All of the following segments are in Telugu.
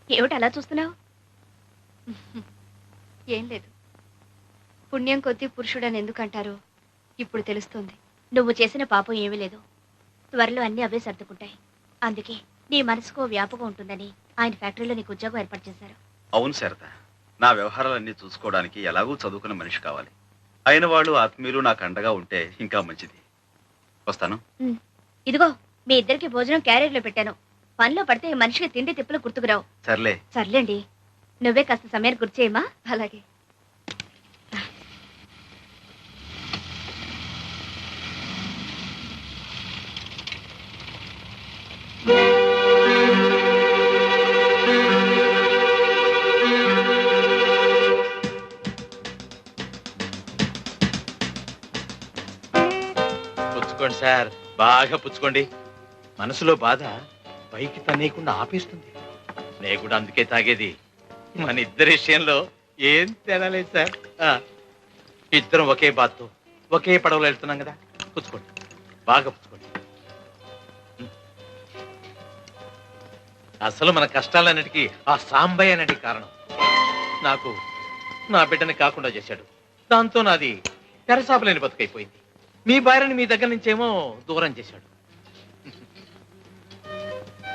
ఏమిటి అలా చూస్తున్నావు? ఏం లేదు. పుణ్యం కొద్దీ పురుషుడని ఎందుకంటారో ఇప్పుడు తెలుస్తుంది. నువ్వు చేసిన పాపం ఏమీ లేదు. త్వరలో అన్ని అవే సర్దుకుంటాయి. అందుకే నీ మనసుకో వ్యాపకం ఉంటుందని ఆయన ఫ్యాక్టరీలో నీకు ఉద్యోగం ఏర్పాటు చేశారు. అవును శారద, నా వ్యవహారాలన్నీ చూసుకోవడానికి ఎలాగూ చదువుకున్న మనిషి కావాలి. అయిన వాళ్ళు ఆత్మీయులు నాకు అండగా ఉంటే ఇంకా మంచిది. వస్తాను. ఇదిగో మీ ఇద్దరికి భోజనం క్యారియర్లో పెట్టాను. పనిలో పడితే మనిషికి తిండి తిప్పులు గుర్తుకురావు. సర్లేండి, నువ్వే కాస్త సమయాన్ని గుర్తు చేయమా. అలాగే. పుచ్చుకోండి సార్, బాగా పుచ్చుకోండి. మనసులో బాధ పైకి తనేయకుండా ఆపేస్తుంది. నేను కూడా అందుకే తాగేది. మన ఇద్దరి విషయంలో ఏం తేడా లేదు సార్. ఇద్దరం ఒకే బాత్తో ఒకే పడవలో వెళ్తున్నాం కదా. పుచ్చుకోండి, బాగా పుచ్చుకోండి. అసలు మన కష్టాలన్నిటికీ ఆ సాంబయ్య అనేది కారణం. నాకు నా బిడ్డని కాకుండా చేశాడు. దాంతో నాది తెరసాపలేని బతుకైపోయింది. మీ భార్యని మీ దగ్గర నుంచేమో దూరం చేశాడు.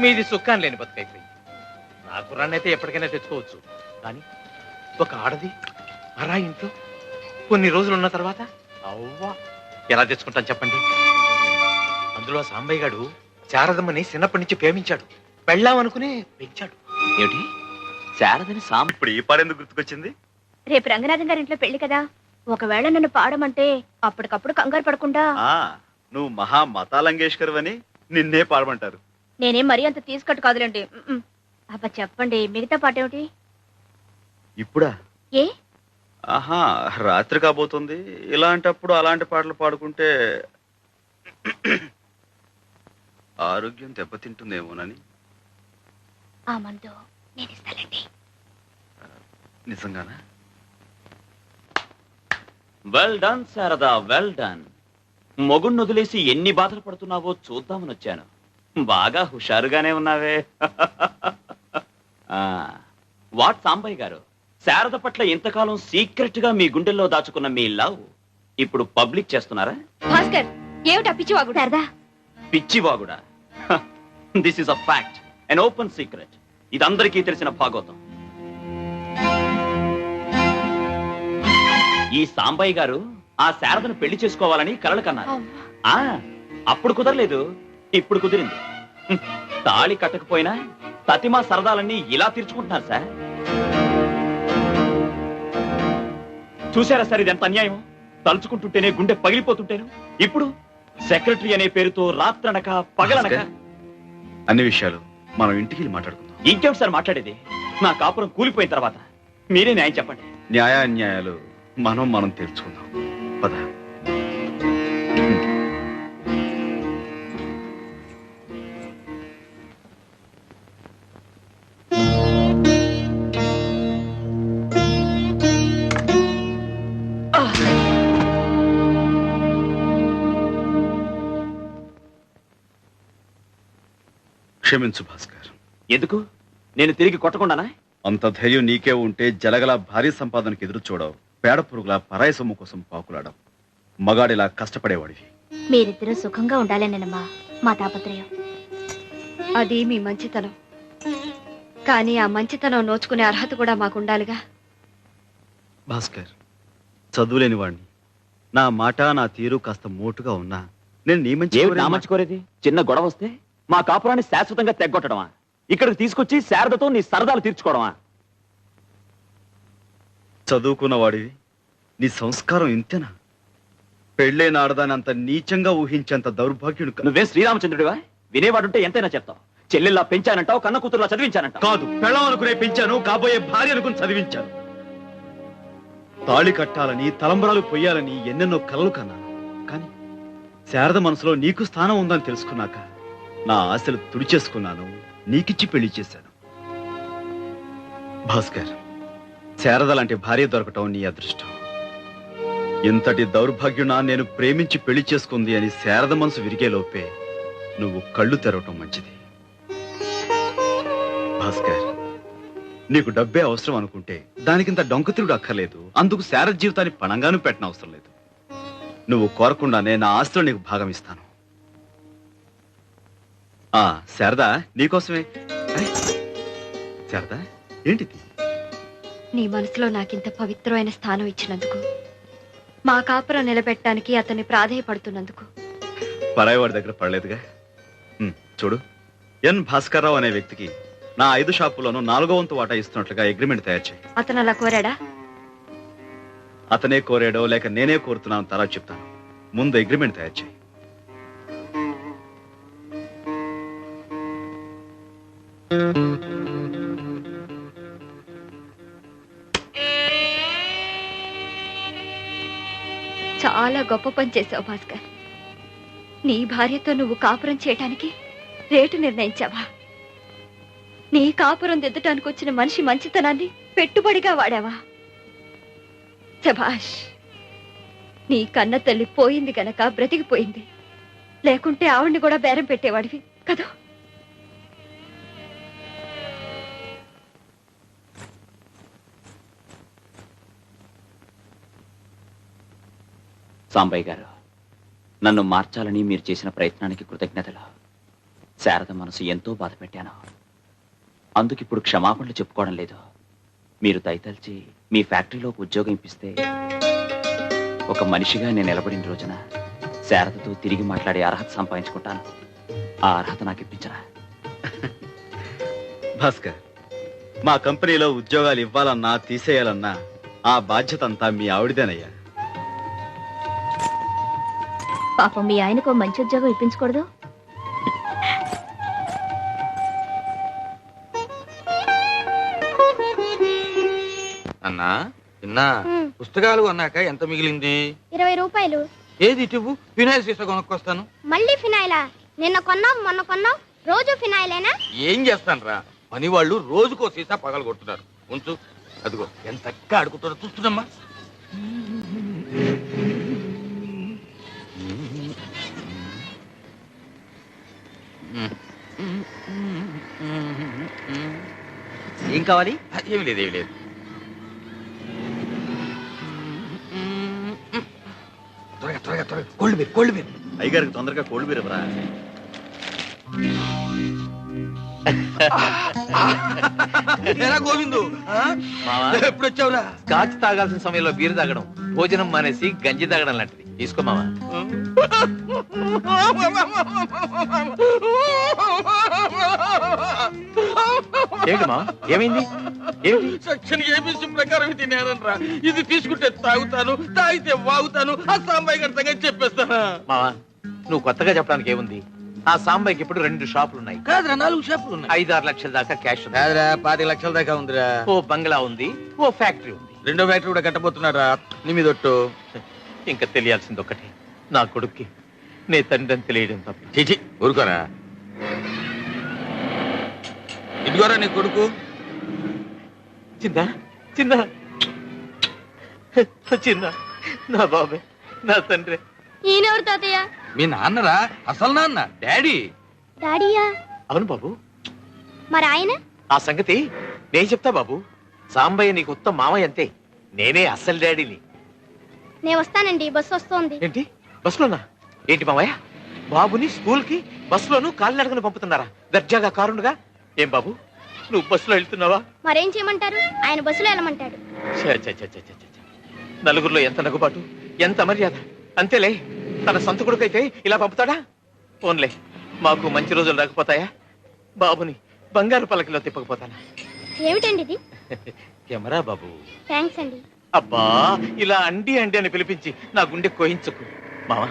మీది సుఖాన్ని లేని బతుకైపోయింది. నా కుర్రాన్నైతే ఎప్పటికైనా తెచ్చుకోవచ్చు, కానీ ఒక ఆడది అరా ఇంట్లో కొన్ని రోజులు ఉన్న తర్వాత అవ్వా ఎలా తెచ్చుకుంటాను చెప్పండి. అందులో సాంబయ్య గారు శారదమ్మని చిన్నప్పటి నుంచి ప్రేమించాడు. పెళ్ళామనుకునే పెంచాడు. ఏమిటి శారదని ఇప్పుడు ఈ పాడెందుకు గుర్తుకొచ్చింది? రేపు రంగనాథం గారి ఇంట్లో పెళ్లి కదా. ఒకవేళ నన్ను పాడమంటే అప్పటికప్పుడు కంగారు పడకుండా. నువ్వు మహా మతాలంగేష్కర్ అని నిన్నే పాడమంటారు. నేనేం మరీ అంత తీసుకట్టు కాదులేండి. అబ్బా చెప్పండి, మిగతా పాట ఏమిటి? ఇప్పుడా? ఏ ఆహా, రాత్రి కాబోతుంది. ఇలాంటప్పుడు అలాంటి పాటలు పాడుకుంటే ఆరోగ్యం దెబ్బతింటుందేమోనని. ఆ మందు నేను ఇస్తానండి. నిజంగానా? Well done Sharada, well done. మొగుణ్ణి వదిలేసి ఎన్ని బాధలు పడుతున్నావో చూద్దామని వచ్చాను. బాగా హుషారుగానే ఉన్నావే. వాట్ సాంబయ్య గారు, శారద పట్ల ఇంతకాలం సీక్రెట్ గా మీ గుండెల్లో దాచుకున్న మీ లవ్ ఇప్పుడు పబ్లిక్ చేస్తున్నారా? భాస్కర్, ఏమిటా పిచ్చివాగుడు? శారదా, పిచ్చివాగుడా? This is a fact, an open secret. ఇది అందరికీ తెలిసిన భాగవతం. ఈ సాంబయ్య గారు ఆ శారదను పెళ్లి చేసుకోవాలని కలలు కన్నారు. అప్పుడు కుదరలేదు, ఇప్పుడు కుదిరింది. తాళి కట్టకపోయినా తతిమా సరదాలన్నీ ఇలా తీర్చుకుంటున్నారు సార్. చూసారా సార్, ఇది ఎంత అన్యాయం. తలుచుకుంటుంటేనే గుండె పగిలిపోతుంటేను ఇప్పుడు సెక్రటరీ అనే పేరుతో రాత్రనక పగలనక. అన్ని విషయాలు మనం ఇంటికి మాట్లాడుకుందాం. ఇంకేమిటి సార్ మాట్లాడేది? నా కాపురం కూలిపోయిన తర్వాత మీరే న్యాయం చెప్పండి. న్యాయాన్యాయాలు మనం తెలుసుకుందాం. పద. క్షమించు భాస్కర్. ఎందుకు? నేను తిరిగి కొట్టకుండానా? అంత ధైర్యం నీకే ఉంటే జలగల భారీ సంపాదనకు ఎదురు చూడవు. పేడ పురుగుల పరాయి సొమ్ము కోసం పాకులాడవు. మగాడిలా కష్టపడేవాడివి. మీరిద్దరూ సుఖంగా ఉండాలనేనమ్మా మా తాపత్రయం. అది మీ మంచితనం, కానీ ఆ మంచితనం నోచుకునే అర్హత కూడా మాకుండాలిగా. భాస్కర్, చదువులేని వాడిని. నా మాట నా తీరు కాస్త మోటుగా ఉన్నా నేను నీ మంచి కోరేది. చిన్న గొడవ వస్తే మా కాపురాన్ని శాశ్వతంగా తెగ్గొట్టడమా? ఇక్కడికి తీసుకొచ్చి శారదతో నీ సరదాలు తీర్చుకోవడమా? చదువుకున్న వాడివి, నీ సంస్కారం ఇంతేనా? పెళ్ళైన ఆడదాని అంత నీచంగా ఊహించేంత దౌర్భాగ్యుడు. నువ్వే శ్రీరామచంద్రుడివా? వినేవాడుంటే ఎంతైనా చెప్తావు. చెల్లెల్లా పెంచానంటావు, కన్న కూతురులా చదివించానంటావు. కాదు, పెళ్ళం అనుకునే పెంచాను, కాబోయే భార్య అనుకుని చదివించాను. తాళి కట్టాలని, తలంబరాలు పొయ్యాలని ఎన్నెన్నో కలలు కన్నాను. కానీ శారద మనసులో నీకు స్థానం ఉందని తెలుసుకున్నాక నా ఆశలు తుడిచేసుకున్నాను, నీకిచ్చి పెళ్లి చేశాను. భాస్కర్, శారద లాంటి భార్య దొరకటం నీ అదృష్టం. ఇంతటి దౌర్భాగ్యునా నేను ప్రేమించి పెళ్లి చేసుకుంది అని శారద మనసు విరిగేలోపే నువ్వు కళ్ళు తెరవటం మంచిది. భాస్కర్, నీకు డబ్బే అవసరం అనుకుంటే దానికింత డొంకతిరుడు అక్కర్లేదు. అందుకు శారద జీవితాన్ని పణంగాను పెట్టిన అవసరం లేదు. నువ్వు కోరకుండానే నా ఆస్తిలో నీకు భాగం ఇస్తాను. శారదా, నీకోసమే. శారదా, ఏంటిది? నీ మనసులో నాకింత పవిత్రమైన స్థానం ఇచ్చినందుకు, మా కాపురం నిలబెట్టడానికి అతన్ని ప్రాధేయపడుతున్నందుకు. పరాయివాడి దగ్గర పడలేదుగా. చూడు, ఎన్ భాస్కర్రావు అనే వ్యక్తికి నా 5 షాపుల్లోనూ 4వ వంతు వాటా ఇస్తున్నట్లుగా అగ్రిమెంట్ తయారు చేయి. అతను అలా కోరాడా? అతనే కోరాడో లేక నేనే కోరుతున్నాను తర్వాత చెప్తాను. ముందు అగ్రిమెంట్ తయారు చేయి. చాలా గొప్ప పని చేసావు భాస్కర్. నీ భార్యతో నువ్వు కాపురం చేయటానికి రేటు నిర్ణయించావా? నీ కాపురం దిద్దటానికి వచ్చిన మనిషి మంచితనాన్ని పెట్టుబడిగా వాడావా? శభాష్. నీ కన్న తల్లి పోయింది గనక బ్రతికిపోయింది, లేకుంటే ఆవిడ్ని కూడా బేరం పెట్టేవాడివి కదా. సాంబయ్య గారు, నన్ను మార్చాలని మీరు చేసిన ప్రయత్నానికి కృతజ్ఞతలు. శారద మనసు ఎంతో బాధ పెట్టాను. అందుకిప్పుడు క్షమాపణలు చెప్పుకోవడం లేదు. మీరు దయతలిచి మీ ఫ్యాక్టరీలోకి ఉద్యోగం ఇప్పిస్తే ఒక మనిషిగా నేను నిలబడిన రోజున శారదతో తిరిగి మాట్లాడే అర్హత సంపాదించుకుంటాను. ఆ అర్హత నాకు ఇప్పించరా? భాస్కర్, మా కంపెనీలో ఉద్యోగాలు ఇవ్వాలన్నా తీసేయాలన్నా ఆ బాధ్యత అంతా మీ ఆవిడదేనయ్యా. పాపం మీ ఆయనకు మంచి ఉద్యోగం ఇప్పించకూడదు? అన్నా చిన్నా, పుస్తకాలు కొన్నాక ఎంత మిగిలింది? 20 రూపాయలు. ఏది ఇటువు, ఫినాయిల్ సీసా కొనుక్కొస్తాను. మళ్ళీ ఫినాయిలా? నిన్న కొన్నావు, మొన్న కొన్నావు, రోజు ఫినాయిలేనా? ఏం చేస్తాను రా, పని వాళ్ళు రోజుకో సీసా పగలు కొడుతున్నారు. ఉంచు, అదిగో ఎంత అడుగుతారో చూస్తున్నామ్మా. ఏం కావాలి? ఏమి లేదు, ఏమి లేదు. త్వరగా త్వరగా త్వరగా కోల్డ్ బీర్, కోల్డ్ బీర్. అయ్యగారికి తొందరగా కోల్డ్ బీర్ ఇవ్వరా. గోవిందు, ఎప్పుడు వచ్చావురా? స్కాచ్ తాగాల్సిన సమయంలో బీరు తాగడం, భోజనం మానేసి గంజి తాగడం లాంటిది. తీసుకో మావా. ఏంటి మా, ఏమైంది? సెక్షన్ ఏబిసి ప్రకారం తినేనరా. ఇది తీసుకుంటే తాగుతాను, తాగితే వాగుతాను. ఆ సాంబాయి గారి సంగతి చెప్పేస్తానా? మావా, నువ్వు కొత్తగా చెప్పడానికి ఏముంది? ఆ సాంబాయికి ఇప్పుడు 2 షాపులు ఉన్నాయి. కాదురా, 4 షాపులు ఉన్నాయి. 5-6 లక్షల దాకా క్యాష్ ఉంది. కాదురా, 25 లక్షల దాకా ఉందిరా. ఓ బంగ్లా ఉంది, ఓ ఫ్యాక్టరీ ఉంది. 2వ ఫ్యాక్టరీ కూడా కట్టబోతున్నారా? నీ మీద ఒట్టు. ఇంకా తెలియాల్సింది ఒకటి, నా కొడుక్కి నే తండ్రి అని తెలియడం తప్ప. చిచి, ఊరుకోరా. ఇదిగోరా నీ కొడుకు. చిన్న చిన్న చిన్న, నా బాబే, నా తండ్రి. ఈయనెవరు తాతయ్య? మీ నాన్నరా, అసలు నాన్న, డాడీ. డాడీయా? అవును బాబు. మరి ఆయన? ఆ సంగతి నేను చెప్తా బాబు. సాంబయ్య నీకు ఉత్తమ మామయ్య అంతే, నేనే అసలు డాడీని. నేను వస్తానండి, బస్సు వస్తోంది. ఏంటి, బస్సులోనా? ఏంటి మామయ్య, బాబుని స్కూల్ కి బస్సులోను కాలినడకను పంపుతున్నారా? దర్జాగా కారుండగా. ఏం బాబు, నువ్వు బస్సులో వెళ్తున్నావా? మరేం చేయమంటారు, ఆయన బస్సులో వెళ్ళమంటాడు. నలుగురిలో ఎంత నగుబాటు, ఎంత మర్యాద. అంతేలే, తన సొంత కొడుకైతే ఇలా పంపుతాడా? ఫోన్లే, మాకు మంచి రోజులు రాకపోతాయా? బాబుని బంగారు పలకలో తిప్పకపోతానా? ఏమిటండి ఇది? కెమెరా బాబు. థ్యాంక్స్ అండి. అబ్బా, ఇలా అండి అండి అని పిలిపించి నా గుండె కోయించుకు మావా.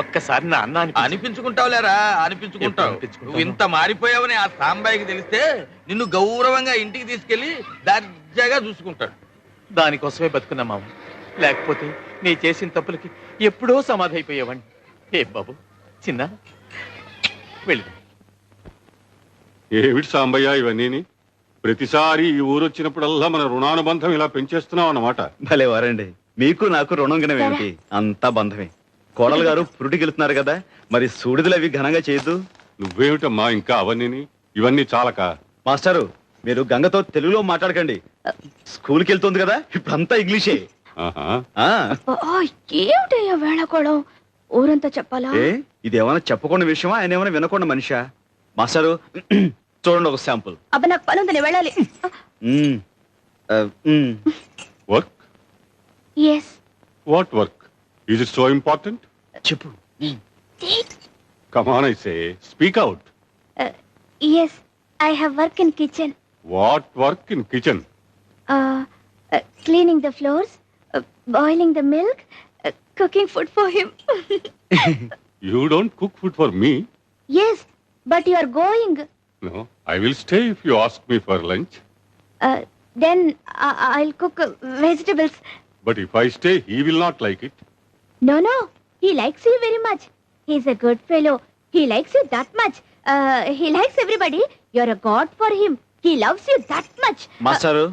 ఒక్కసారి నా అన్న అనిపించుకుంటావులేరా, అనిపించుకుంటావు. నువ్వు ఇంత మారిపోయావని ఆ సాంబాయికి తెలిస్తే నిన్ను గౌరవంగా ఇంటికి తీసుకెళ్లి దర్జాగా చూసుకుంటాడు. దానికోసమే బతుకున్నా మామ, లేకపోతే నీ చేసిన తప్పులకి ఎప్పుడో సమాధి అయిపోయేవాడిని. ఏ బాబు, చిన్న వెళ్ళి. ఏమిటి సాంబయ్య ఇవన్నీ? ప్రతిసారి ఈ ఊరు వచ్చినప్పుడల్లా మన రుణానుబంధం ఇలా పెంచేస్తున్నావు అన్నమాట. భలే వారండి, మీకు నాకు రుణం గినవేమిటి, అంతా బంధమే. కోడలు గారు పురుటికెళ్తున్నారు కదా, మరి సూడిదలు అవి ఘనంగా చేయొద్దు. నువ్వేమిటమ్మా ఇంకా అవన్నీ? ఇవన్నీ చాలక? మాస్టారు, మీరు గంగతో తెలుగులో మాట్లాడకండి. స్కూల్కి వెళ్తుంది కదా, ఇప్పుడు అంతా ఇంగ్లీషే. ఆహా. ఆ, ఏమిటయ్యా వేళకోళం? ఊరంతా చెప్పాలా? ఏ ఇదేమైనా చెప్పకుండా విషయమా, ఆయన ఏమైనా వినకుండా మనిషా? మాస్టారు చూడండి ఒక శాంపుల్. అబ్బా నాకు పని ఉంది, నేను వెళ్ళాలి. Work? Yes. What work? Is it so important? చెప్పు. Come on, I say, speak out. Yes, I have work in kitchen. What work in kitchen? Cleaning the floors, boiling the milk, cooking food for him. You don't cook food for me? Yes, but you are going. No, I will stay if you ask me for lunch. Then I'll cook vegetables. But if I stay, he will not like it. No, he likes you very much. He's a good fellow. He likes you that much. He likes everybody. You're a god for him. He loves you that much. మాస్టారు,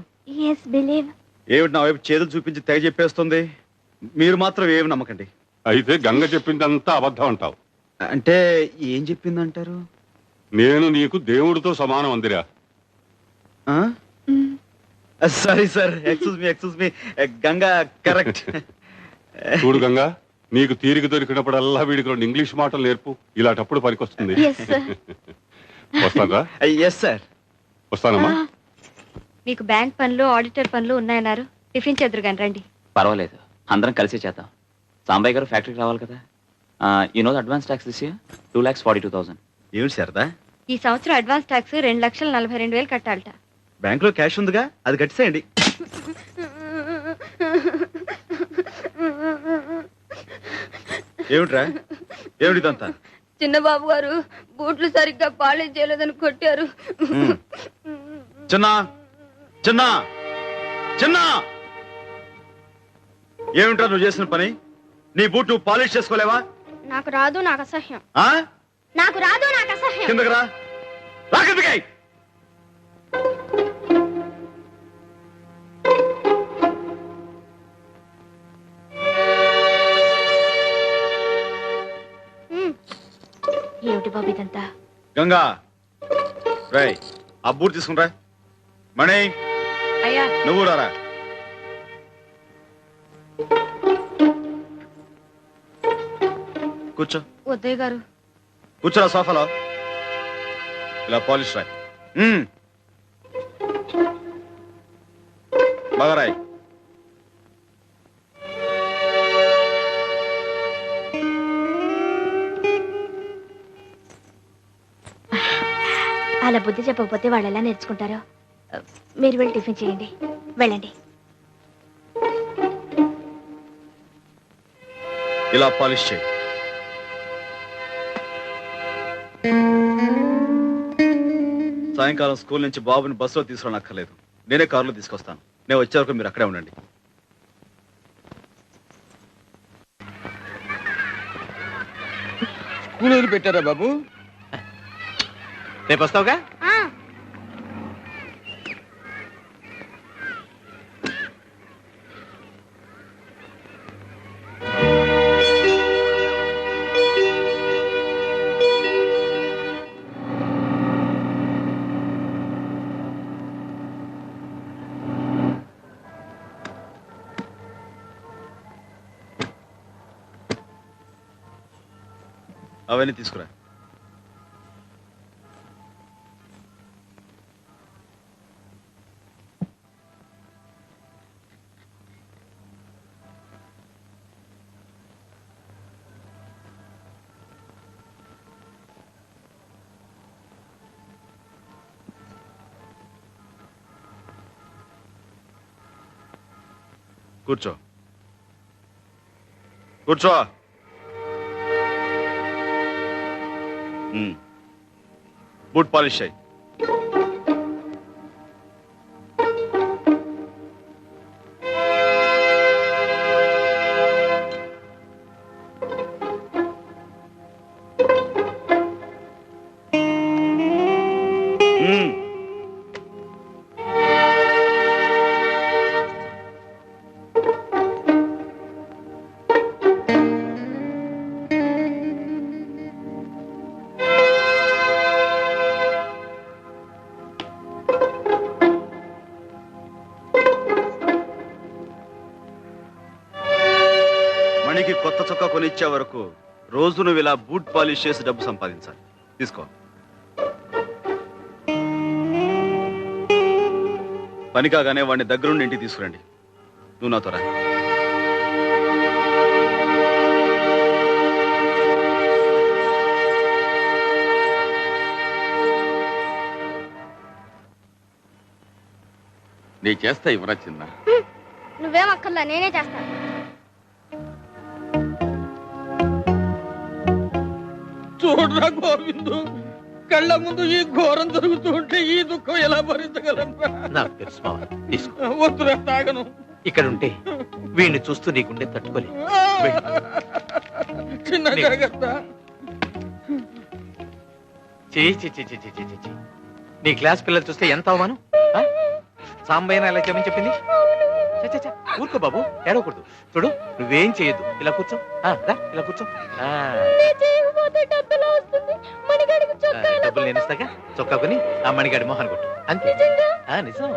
Yes, believe. ఏమిటి నా వైపు చేతులు చూపించి తెగ చెప్పేస్తుంది? మీరు మాత్రం ఏమి నమ్మకండి. అయితే గంగ చెప్పిందంతా అబద్ధం అంటావు. అంటే ఏం చెప్పిందంటారు? నేను నీకు దేవుడితో సమానం అందిరా. Sorry sir, excuse me. Ganga correct. చూడు గంగా, నీకు తీరిక దొరికినప్పుడల్లా వీడికి 2 ఇంగ్లీష్ మాటలు నేర్పు. ఇలాంటప్పుడు పనికొస్తుంది. Yes, sir. వస్తానరా? Yes sir. వస్తానమ్మా. మీకు బ్యాంక్ పనులు, ఆడిటర్ పనులు ఉన్నాయన్నారు. టిఫిన్ చేద్దరు కానీ రండి. పర్వాలేదు, అందరం కలిసి చేద్దాం. సాంబయ్య గారు ఫ్యాక్టరీకి రావాలి కదా. You know advance tax this year 2,42,000. ఏమిటి శారదా? ఈ సంవత్సరం అడ్వాన్స్ ట్యాక్స్ 2,42,000 కట్టాలట. బ్యాంక్ లో క్యాష్ ఉందిగా, అది కట్టేసేయండి. ఏమిట్రా, ఏమిటిదంతా? చిన్నబాబు గారు బూట్లు సరిగ్గా పాలిష్ చేయలేదని కొట్టారు. చిన్నా చిన్నా చిన్నా, ఏమిట్రా నువ్వు చేసిన పని? నీ బూట్ నువ్వు పాలిష్ చేసుకోలేవా? నాకు రాదు, నాకు అసహ్యం. ఆ? నాకు రాదు, నాకు అసహ్యం. కిందకి రా, రా కిందకి. ఏమిటి బాబు ఇదంతా? గంగా, రై ఆ బూట్ తీసుకునిరా. మణి, అయ్యా నువ్వు రారా. కూర్చో. ఉదయ్ గారు. కూర్చోరా సోఫాలో. ఇలా పాలిష్ రాయ్. బాగా రాయ్. అలా బుద్ధి చెప్పకపోతే వాళ్ళు ఎలా నేర్చుకుంటారో. మీరు వెళ్ళి టిఫిన్ చేయండి, వెళ్ళండి. ఇలా పాలిష్ చేయి. సాయంకాలం స్కూల్ నుంచి బాబుని బస్సులో తీసుకురానక్కర్లేదు, నేనే కారులో తీసుకొస్తాను. నేను వచ్చే వరకు మీరు అక్కడే ఉండండి. స్కూల్ పెట్టారా బాబు? రేపు వస్తావుగా? ఆ, అవన్నీ తీసుకురా. కూర్చో, కూర్చో. బూట్ పాలిష్ అయ్యి. కొనిచ్చే వరకు రోజు నువ్వు ఇలా బూట్ పాలిష్ చేసి డబ్బు సంపాదించాలి. తీసుకో. పని కాగానే వాడిని దగ్గరుండి ఇంటికి తీసుకురండి. నువ్వు నాతో రా. నీ చేస్తా ఇవ్వరా చిన్న. నువ్వేం అక్కర్లా, నేనే చేస్తాను. చూడరా గోవిందు, కళ్ళ ముందు ఈ ఘోరం జరుగుతూ ఉంటే ఈ దుఃఖం ఎలా భరించగలరా? నాకు తెలుసు మావా, తీసుకో. వద్దురా, తాగను. ఇక్కడ ఉంటే వీడిని చూస్తూ నీకుండే తట్టుకోలే. చిన్న జాగ్రత్త. నీ క్లాస్ పిల్లలు చూస్తే ఎంత అవమానం. సాంబయ్యన ఎలా చెప్పని చెప్పింది. ఊరుకో బాబు, ఏడవకూడదు. చూడు, నువ్వేం చేయొద్దు. ఇలా కూర్చో. ఇలా కూర్చో. డబ్బులు నేను ఇస్తాగా. చొక్కా కొని ఆ మణిగాడి మొహాన్ని కొట్టు. అంతే. నిజం.